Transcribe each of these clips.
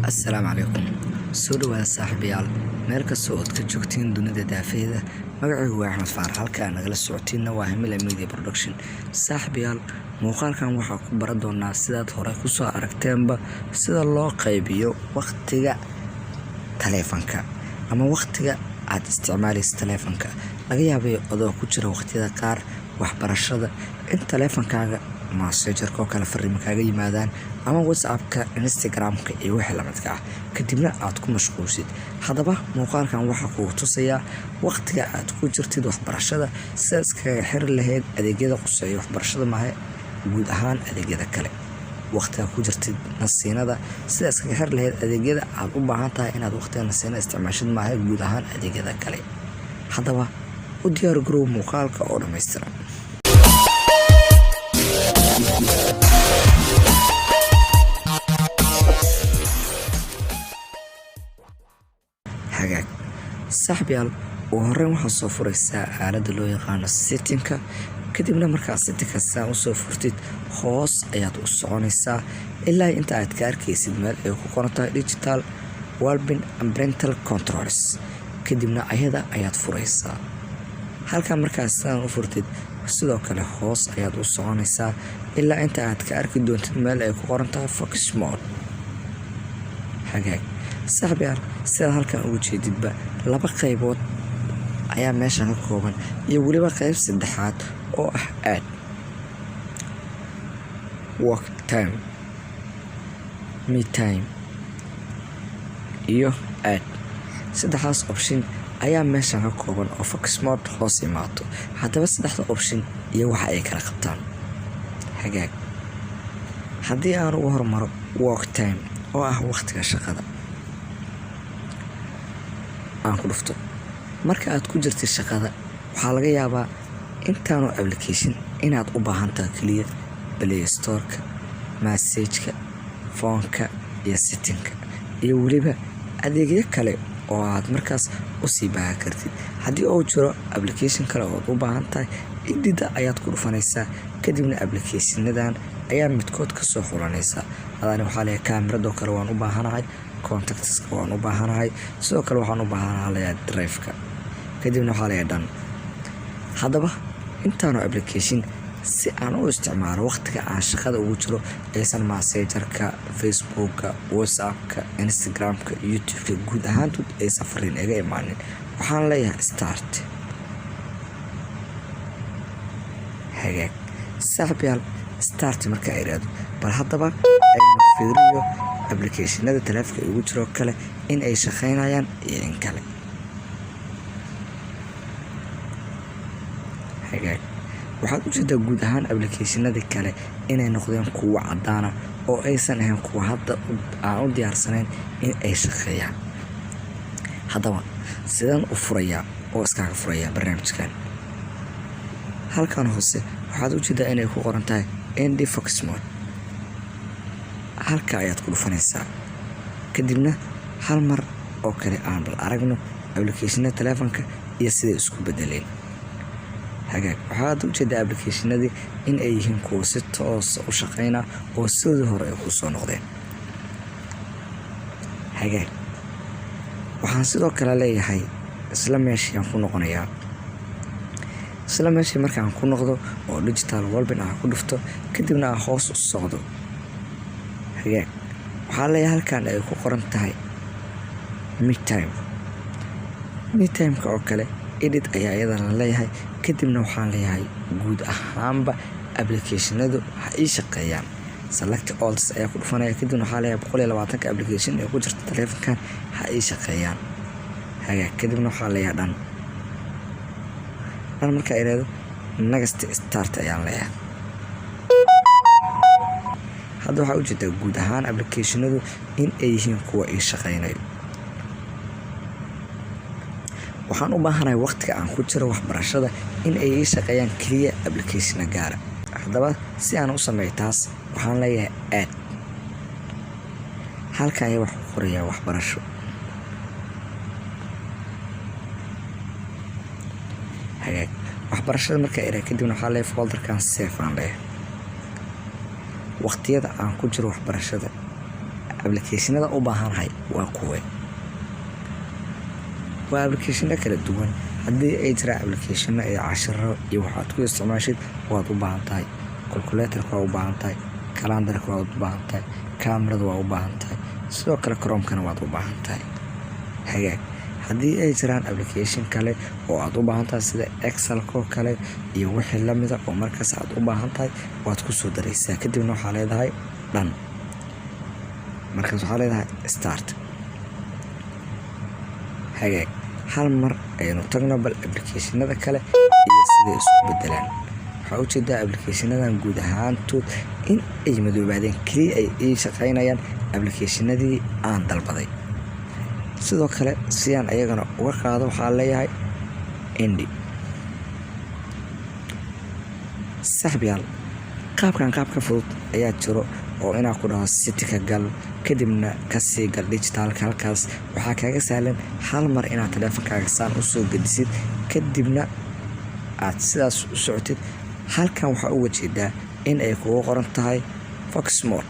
Assalaamu calaykum. Soo dhawaada saaxiibayaal, meel kasta oo aad ka joogtiin dunida daafeeda. Magacaygu waa Axmed Faarax, halka aan nagala socotiinna waa Himila Media Production. Saaxiibayaal, muuqaalkan waxaa ku baran doonaa sidaad hore ku soo aragteenba sida loo qaybiyo waqtiga taleefanka ama waqtiga aad isticmaalayso taleefanka. Laga yaabay adoo ku jira waqtiyada qaar waxbarashada in taleefankaaga messengerka oo kale fariimo kaaga yimaadaan ama WhatsAppka, Instagramka iyo wixii la midka ah, kadibna aad ku mashquulsid. Haddaba muuqaalkan waxaa kugu tusayaa waqtiga aad ku jirtid waxbarashada sidaad iskaga xiri lahayd adeegyada quseeya waxbarashada maaha guud ahaan adeegyada kale. Waqtiga ku jirtid nasiinada sidaad iskaga xiri lahayd adeegyada aad u baahan tahay inaad waqtiga nasiinada isticmaashid maaha guud ahaan adeegyada kale. Haddaba u diyaar garow muuqaalka oo dhammaystiran. Hagaag saaxiibayaal, ugu horreyn waxaad soo furaysaa aaladda loo yaqaano setting-ka. Kadibna markaad setting-ka saa u soo furtid, hoos ayaad u soconaysaa ilaa inta aad ka arkaysid meel ay ku qoran tahay Digital Wellbeing and Parental Controls. Kadibna ayada ayaad furaysaa. Halkan markaad saan u furtid, sidoo kale hoos ayaad u soconaysaa ilaa inta aad ka arki doontid meel ay ku qoran tahay Focus Mode. Hagaag saaxiibayaal, sida halkan ugu jeedidba laba qaybood ayaa meeshan ka kooban iyo weliba qayb saddexaad oo ah add work time, me time iyo add. Saddexdaas option ayaa meeshan ka kooban oo Focus Mode hoos imaato. Haddaba saddexda option iyo waxa ay kala qabtaan. Hagaag haddii aan ugu hormaro work time oo ah waqtiga shaqada aan ku dhufto, marka aad ku jirtid shaqada waxaa laga yaabaa intaanu application inaad u baahan tahay kaliya Play Store-ka, message-ka, phone-ka iyo setting-ka iyo weliba adeegyo kale oo aad markaas u sii baahan kartid. Haddii uu jiro application kale oo aad u baahan tahay, idida ayaad ku dhufanaysaa, kadibna applicationadan ayaa midkood ka soo xulanaysaa. Hadana waxaa leeyahay kaamirada kale waan u baahanahay, contacts-ka waan u baahanahay, sidoo kale waxaan u baahanahay drive-ka. Kadibna waxaa leeyahay done. Haddaba intaanu application si aan u isticmaalo waqtiga aan shaqada ugu jiro aysan messengerka, Facebook-ka, WhatsApp-ka, Instagram-ka, YouTube-ka guud ahaantood aysan fariin iga imaanin, waxaan leeyahay start. Hagaag saaxiibayaal, start marka ay raado bal haddaba aynu fiiriyo applicationada taleefanka ugu jiro kale in ay shaqeynayaan iyo in kale. Hagaag waxaad u jeedaa guud ahaan applicationada kale inay noqdeen kuwo cadaan ah oo aysan ahayn kuwa hadda aan u diyaarsanayn in ay shaqeeyaan. Haddaba sidaan u furayaa oo iskaga furayaa barnaamijkan. Halkan hoose waxaad u jeedaa inay ku qoran tahay ND Focus Mode. Halka ayaad ku dhufanaysaa, kadibna hal mar oo kale aan bal aragno applicationada taleefanka iyo siday isku bedeleen. Hagaag waxaad u jeedaa applicationadii in ay yihiin kuwo si toos u shaqeyna oo sidii hore ay ku soo noqdeen. Hagaag waxaan sidoo kale leeyahay isla meeshii aan ku noqonayaa. Isla meeshii markaan ku noqdo oo Digital Wellbeing aan ku dhufto, kadibna aan hoos u socdo. Hagaag waxaa leeyahay halkan ay ku qoran tahay me time. Me time-ka oo kale edit ayaa iyadana leeyahay. Kadibna waxaan leeyahay guud ahaanba applicationadu ha ii shaqeeyaan. Select all ayaa ku dhufanaya, kadibna waxaa leeyahay 120 application ee ku jirta taleefankan ha ii shaqeeyaan. Hagaag kadibna waxaa leeyahay done. Done marka ay raado next start ayaan leeyahay. Hadda waxaa u jeedaa guud ahaan applicationadu in ay yihiin kuwa ii shaqeynayo. Waxaan u baahanahay waqtiga aan ku jiro waxbarashada in ay ii shaqeeyaan kaliya application gaar ah. Haddaba si aan u sameeyo taas waxaan leeyahay add. Halkan ayaa wax ku qorayaa waxbarasho. Hagaag waxbarashada marka ay raado kadibna waxaa leeyahay folderkan save aan leeyahay. Waqtiyada aan ku jiro waxbarashada applicationada u baahanahay waa kuwe. waa applicationada kala duwan. haddii ay jiraan applicationada ee cashiro iyo waxaad ku isticmaashid waad u baahan tahay. calculatorka waa u baahan tahay, calendarka waa u baahan tahay, camerada waa u baahan tahay, sidoo kale chromekana waad u baahan tahay. hagaag haddii ay jiraan application kale oo aad u baahan tahay sida excelko kale iyo wixii lamida oo markaas aad u baahan tahay waad ku soo daraysaa. kadibna waxaa leedahay dhan, markaas waxaa leedahay start. hagaag hal mar ayaynu tagno bal applicationada kale iyo siday isku bedelaan. waxaa ujeedaa applicationadan guud ahaantood in ay madoobaadeen, keliya ay shaqaynayaan applicationadii aan dalbaday. sidoo kale si aan ayagana uga qaado waxaa leeyahay indi. saaxiibayaal qaabkan qaab ka fudud ayaa jiro oo inaa ku dhaho sitika gal kadibna kasii gal digitalka. halkaas waxaa kaaga sahlan hal mar inaad taleefankaaga saan usoo gedisid kadibna aad sidaas u socotid. halkan waxaa uga jeedaa in ay kugu qoran tahay focus mode,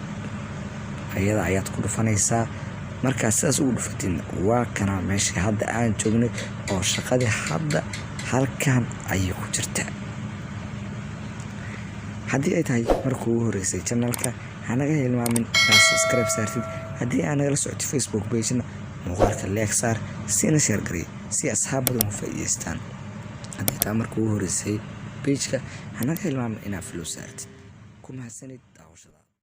ayada ayaad ku dhufanaysaa. markaad sidaas ugu dhufatid waa kana meeshii hadda aan joognay oo shaqadii hadda halkan ayay ku jirtaa. haddii ay tahay markii ugu horeysay channelka hanaga hilmaamin inaad subscribe saartid. haddii aan nagala socotid Facebook page-na muuqaalka like saar sina share gareey si asxaab badan u faa'iideystaan. haddii tahay markii ugu horeysay page-ka hanaga hilmaamin inaad follow saartid. ku mahadsanid.